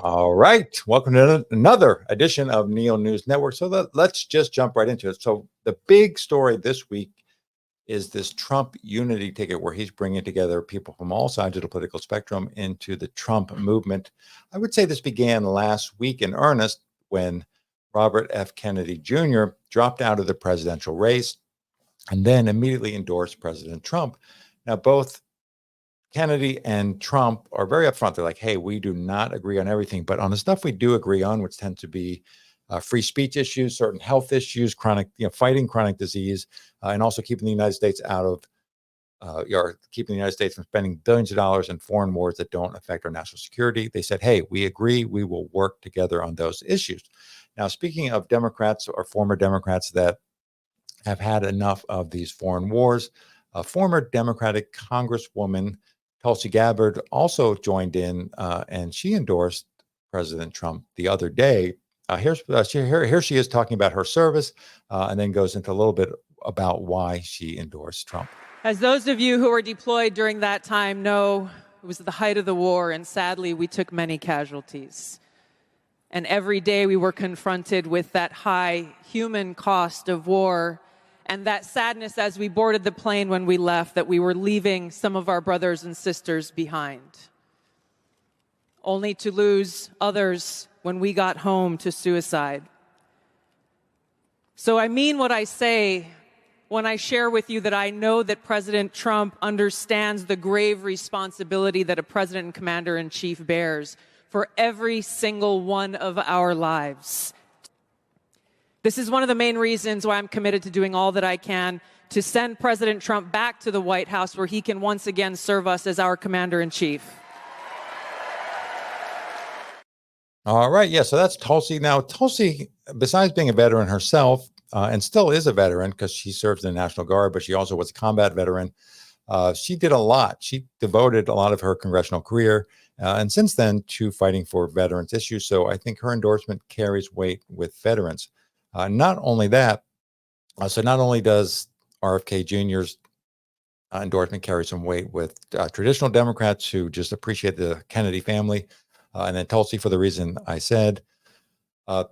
All right. Welcome to another edition of Neo News Network. So let's just jump right into it. So the big story this week is this Trump unity ticket where he's bringing together people from all sides of the political spectrum into the Trump movement. I would say this began last week in earnest when Robert F. Kennedy Jr. dropped out of the presidential race and then immediately endorsed President Trump. Now, both Kennedy and Trump are very upfront. They're like, hey, we do not agree on everything, but on the stuff we do agree on, which tend to be free speech issues, certain health issues, chronic, fighting chronic disease, and also keeping the United States out of, keeping the United States from spending billions of dollars in foreign wars that don't affect our national security. They said, hey, we agree, we will work together on those issues. Now, speaking of Democrats or former Democrats that have had enough of these foreign wars, a former Democratic Congresswoman, Tulsi Gabbard, also joined in, and she endorsed President Trump the other day. Here she is talking about her service, and then goes into a little bit about why she endorsed Trump. As those of you who were deployed during that time know, it was the height of the war, and sadly, we took many casualties. And every day we were confronted with that high human cost of war and that sadness as we boarded the plane when we left, that we were leaving some of our brothers and sisters behind, only to lose others when we got home to suicide. So I mean what I say when I share with you that I know that President Trump understands the grave responsibility that a president and commander-in-chief bears for every single one of our lives. This is one of the main reasons why I'm committed to doing all that I can to send President Trump back to the White House where he can once again serve us as our commander-in-chief. All right. Yeah. So that's Tulsi. Now, Tulsi, besides being a veteran herself, and still is a veteran because she serves in the National Guard, but she also was a combat veteran. She did a lot. She devoted a lot of her congressional career and since then to fighting for veterans issues. So I think her endorsement carries weight with veterans. Not only that, so not only does RFK Jr.'s endorsement carry some weight with traditional Democrats who just appreciate the Kennedy family, and then Tulsi for the reason I said.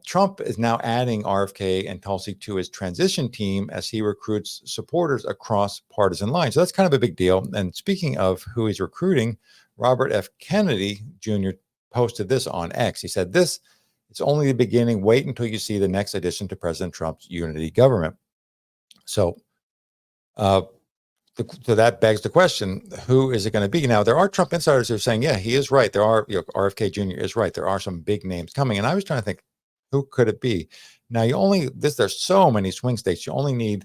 Trump is now adding RFK and Tulsi to his transition team as he recruits supporters across partisan lines. So that's kind of a big deal. And speaking of who he's recruiting, Robert F. Kennedy Jr. posted this on X. He said, it's only the beginning. Wait until you see the next addition to President Trump's unity government. So, so that begs the question, who is it going to be? Now, there are Trump insiders who are saying, yeah, he is right. There are, RFK Jr. is right. There are some big names coming. And I was trying to think, who could it be? Now, there's so many swing states. You only need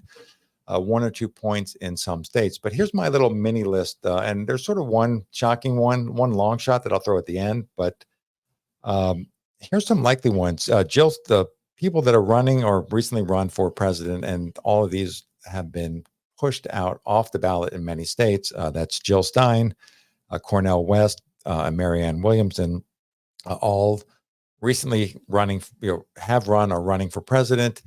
1 or 2 points in some states. But here's my little mini list. And there's sort of one shocking one long shot that I'll throw at the end. But here's some likely ones. The people that are running or recently run for president, and all of these have been pushed out off the ballot in many states. That's Jill Stein, Cornel West, and Marianne Williamson, all recently running, have run or running for president.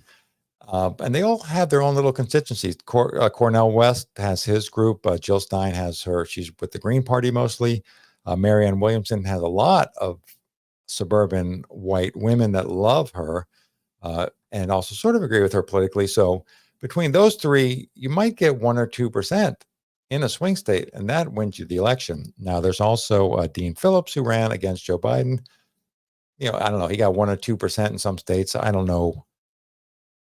And they all have their own little constituencies. Cornel West has his group. Jill Stein has she's with the Green Party mostly. Marianne Williamson has a lot of suburban white women that love her and also sort of agree with her politically. So between those three, you might get 1 or 2% in a swing state, and that wins you the election. Now, there's also Dean Phillips, who ran against Joe Biden. I don't know. He got 1 or 2% in some states. I don't know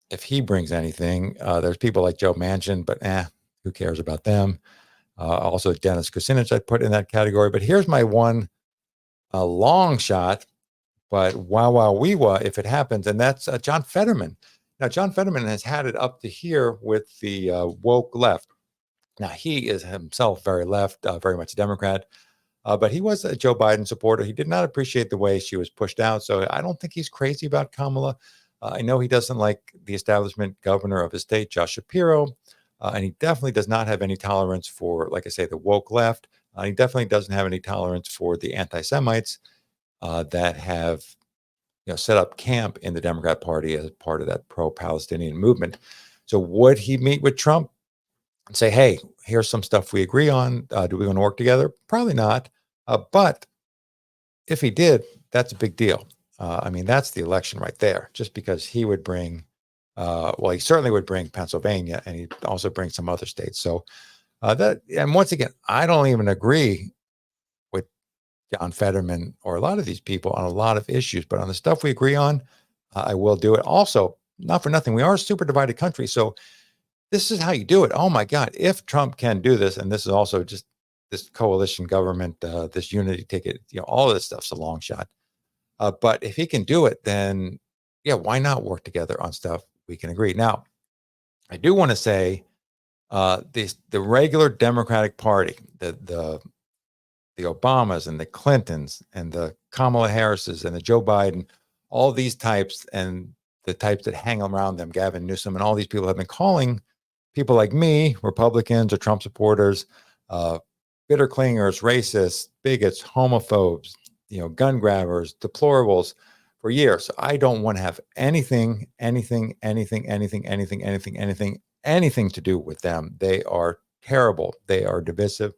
if he brings anything. There's people like Joe Manchin, but who cares about them? Also, Dennis Kucinich I'd put in that category. But here's my one long shot, but wee-wah if it happens, and that's John Fetterman. Now, John Fetterman has had it up to here with the woke left. Now, he is himself very left, very much a Democrat. But he was a Joe Biden supporter. He did not appreciate the way she was pushed out. So I don't think he's crazy about Kamala. I know he doesn't like the establishment governor of his state, Josh Shapiro. And he definitely does not have any tolerance for, like I say, the woke left. He definitely doesn't have any tolerance for the anti-Semites that have set up camp in the Democrat Party as part of that pro-Palestinian movement. So would he meet with Trump and say, hey, here's some stuff we agree on. Do we want to work together? Probably not. But if he did, that's a big deal. I mean, that's the election right there, just because he would bring, well, he certainly would bring Pennsylvania, and he'd also bring some other states. So and once again, I don't even agree with John Fetterman or a lot of these people on a lot of issues, but on the stuff we agree on, I will do it. Also, not for nothing, we are a super divided country. So this is how you do it. Oh my God, if Trump can do this, and this is also just this coalition government, this unity ticket, all of this stuff's a long shot. But if he can do it, then yeah, why not work together on stuff we can agree? Now, I do want to say the regular Democratic Party, the Obamas and the Clintons and the Kamala Harrises and the Joe Biden, all these types and the types that hang around them, Gavin Newsom and all these people have been calling people like me, Republicans or Trump supporters, bitter clingers, racists, bigots, homophobes, gun grabbers, deplorables for years. I don't want to have anything to do with them. They are terrible. They are divisive,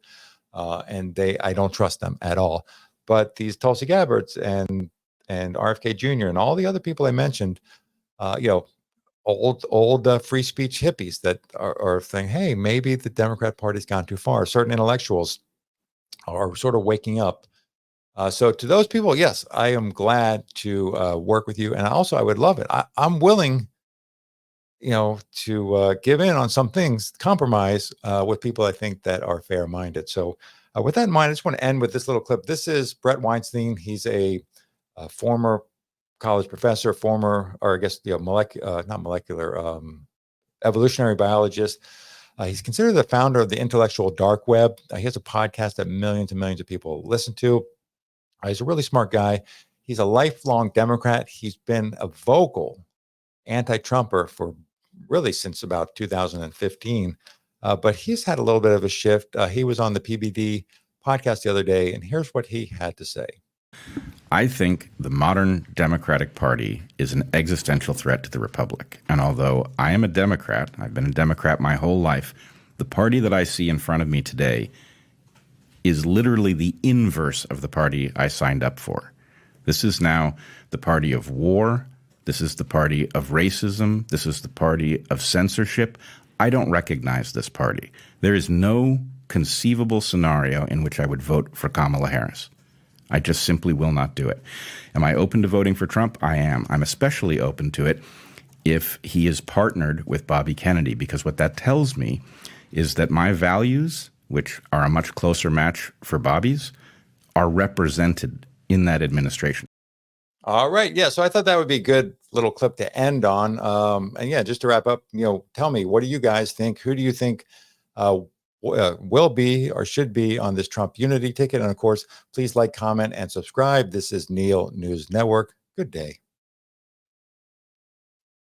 and I don't trust them at all. But these Tulsi Gabbards and RFK Jr. and all the other people I mentioned, old free speech hippies that are saying, hey, maybe the Democrat Party's gone too far. Certain intellectuals are sort of waking up. So to those people, yes, I am glad to work with you. And also, I would love it. I'm willing, to give in on some things, compromise with people I think that are fair-minded. So with that in mind, I just want to end with this little clip. This is Brett Weinstein. He's a former college professor, or I guess, not molecular, evolutionary biologist. He's considered the founder of the intellectual dark web. He has a podcast that millions and millions of people listen to. He's a really smart guy. He's a lifelong Democrat. He's been a vocal anti-Trumper for really since about 2015. But he's had a little bit of a shift. He was on the PBD podcast the other day, and here's what he had to say. I think the modern Democratic Party is an existential threat to the Republic. And although I am a Democrat, I've been a Democrat my whole life, the party that I see in front of me today is literally the inverse of the party I signed up for. This is now the party of war. This is the party of racism. This is the party of censorship. I don't recognize this party. There is no conceivable scenario in which I would vote for Kamala Harris. I just simply will not do it. Am I open to voting for Trump? I am. I'm especially open to it if he is partnered with Bobby Kennedy, because what that tells me is that my values, which are a much closer match for Bobby's, are represented in that administration. All right. Yeah. So I thought that would be a good little clip to end on. And yeah, just to wrap up, tell me, what do you guys think? Who do you think will be or should be on this Trump unity ticket? And of course, please like, comment, and subscribe. This is Neil News Network. Good day.